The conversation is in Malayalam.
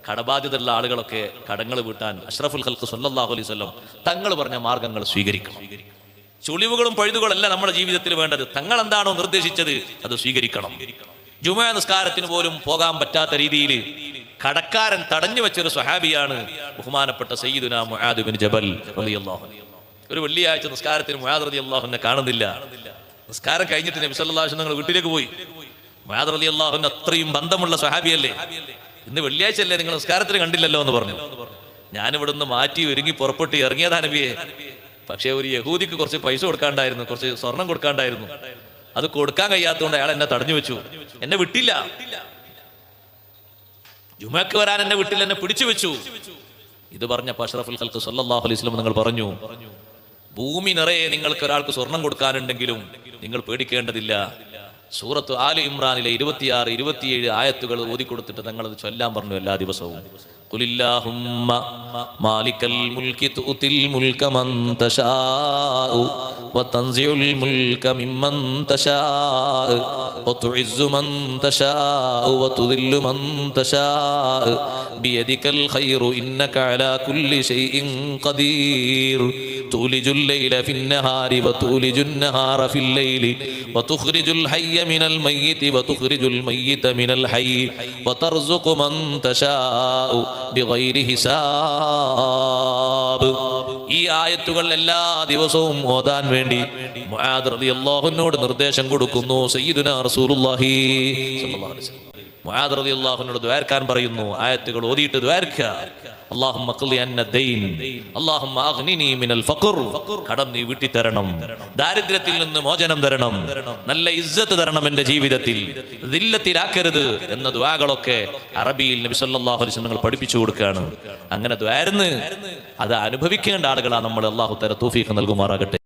കടബാധ്യതയുള്ള ആളുകളൊക്കെ കടങ്ങൾ വീട്ടാൻ അഷ്റഫുൽ ഖൽഖ് സ്വല്ലല്ലാഹു അലൈഹി വസല്ലം തങ്ങൾ പറഞ്ഞ മാർഗങ്ങൾ സ്വീകരിക്കണം. ചുളിവുകളും പഴുതുകളല്ല നമ്മുടെ ജീവിതത്തിൽ വേണ്ടത്. തങ്ങൾ എന്താണോ നിർദ്ദേശിച്ചത് അത് സ്വീകരിക്കണം. ജുമുഅ നിസ്കാരത്തിന് പോലും പോകാൻ പറ്റാത്ത രീതിയിൽ കടക്കാരൻ തടഞ്ഞു വെച്ചൊരു സ്വഹാബിയാണ് ബഹുമാനപ്പെട്ട സയ്യിദുനാ മുആദ് ബിൻ ജബൽ റളിയല്ലാഹു അൻഹു. ഒരു വെള്ളിയാഴ്ച നിസ്കാരത്തിന് മുആദ് റളിയല്ലാഹു അൻഹു കാണുന്നില്ല. നിസ്കാരം കഴിഞ്ഞിട്ട് നബി സല്ലല്ലാഹു അലൈഹി വസല്ലം വീട്ടിലേക്ക് പോയി. മുആദ് റളിയല്ലാഹു അൻഹു അത്രയും ബന്ധമുള്ള സ്വഹാബിയല്ലേ. ഇന്ന് വെള്ളിയാഴ്ച അല്ലേ, നിങ്ങൾ നിസ്കാരത്തിന് കണ്ടില്ലല്ലോ എന്ന് പറഞ്ഞു. ഞാനിവിടുന്ന് മാറ്റി ഒരുങ്ങി പുറപ്പെട്ട് ഇറങ്ങിയതാ നബിയെ. പക്ഷെ ഒരു യഹൂദിക്ക് കുറച്ച് പൈസ കൊടുക്കാണ്ടായിരുന്നു, കുറച്ച് സ്വർണം കൊടുക്കാണ്ടായിരുന്നു. അത് കൊടുക്കാൻ കഴിയാത്തതുകൊണ്ട് അയാൾ എന്നെ തടഞ്ഞു വെച്ചു, എന്നെ വിട്ടില്ല. ജുമക്ക് വരാൻ എന്നെ വിട്ടില്ല, എന്നെ പിടിച്ചു വെച്ചു. ഇത് പറഞ്ഞപ്പോൾ അഷ്റഫുൽ ഖൽഖ് സ്വല്ലല്ലാഹു അലൈഹി വസല്ലം നിങ്ങൾ പറഞ്ഞു, ഭൂമി നിറയെ നിങ്ങൾക്ക് ഒരാൾക്ക് സ്വർണം കൊടുക്കാനുണ്ടെങ്കിലും നിങ്ങൾ പേടിക്കേണ്ടതില്ല. സൂറത്ത് ആലി ഇമ്രാനിലെ 26, 27 ആയത്തുകൾ ഓതിക്കൊടുത്തിട്ട് തങ്ങളത് ചൊല്ലാൻ പറഞ്ഞു എല്ലാ ദിവസവും. ഖുലില്ലാഹുമ്മ മാലിക്കൽ മുൽകി തുതിൽ മുൽക മൻ തശാഉ വതൻസിഉൽ മുൽക മിമ്മൻ തശാഉ വതുഇസ്സു മൻ തശാഉ വതുദില്ലു മൻ തശാഉ ബിയദികൽ ഖൈറു ഇന്നക അലാ കുല്ലി ഷൈഇൻ ഖദീർ തൂലിജുൽ ലൈല ഫിന്നഹാരി വതൂലിജുൻ നഹാറ ഫിൽ ലൈലി വതുഖ്രിജുൽ ഹയ്യ മിനൽ മയ്യിതി വതുഖ്രിജുൽ മയ്യിത മിനൽ ഹയ്യി വതർസുഖു മൻ തശാഉ ബിഗൈരി ഹിസാബ്. ഈ ആയത്തുകൾ എല്ലാ ദിവസവും ഓതാൻ വേണ്ടി മുആദ് റളിയല്ലാഹു അൻഹുവിനോട് നിർദ്ദേശം കൊടുക്കുന്നു സയ്യിദുനാ റസൂലുള്ളാഹി സ്വല്ലല്ലാഹു അലൈഹി വസല്ലം. മുആദ് റളിയല്ലാഹു അൻഹുവിനോട് ദുആർക്കാൻ പറയുന്നു. ആയത്തുകൾ ഓതിയിട്ട് ദുആർക്കുക. അല്ലാഹുമ്മ ഖ്ലി അന്ന ദൈൻ, അല്ലാഹുമ്മ അഗ്നിനി മിനൽ ഫഖർ, കടം നീ വീട്ടി തരണം, ദാരിദ്ര്യത്തിൽ നിന്ന് മോചനം തരണം, നല്ല ഇസ്സത്ത് തരണം എൻ്റെ ജീവിതത്തിൽ, ദില്ലത്തിലാക്കരുത് എന്ന ദുആകളൊക്കെ അറബിയിൽ നബി സല്ലല്ലാഹു അലൈഹി വസല്ലം പഠിപ്പിച്ചു കൊടുക്കുകയാണ്. അങ്ങനെ ദുആർന്ന് അത് അനുഭവിക്കേണ്ട ആളുകളാണ് നമ്മൾ. അല്ലാഹു തആല തൗഫീഖ് നൽകുമാറാകട്ടെ.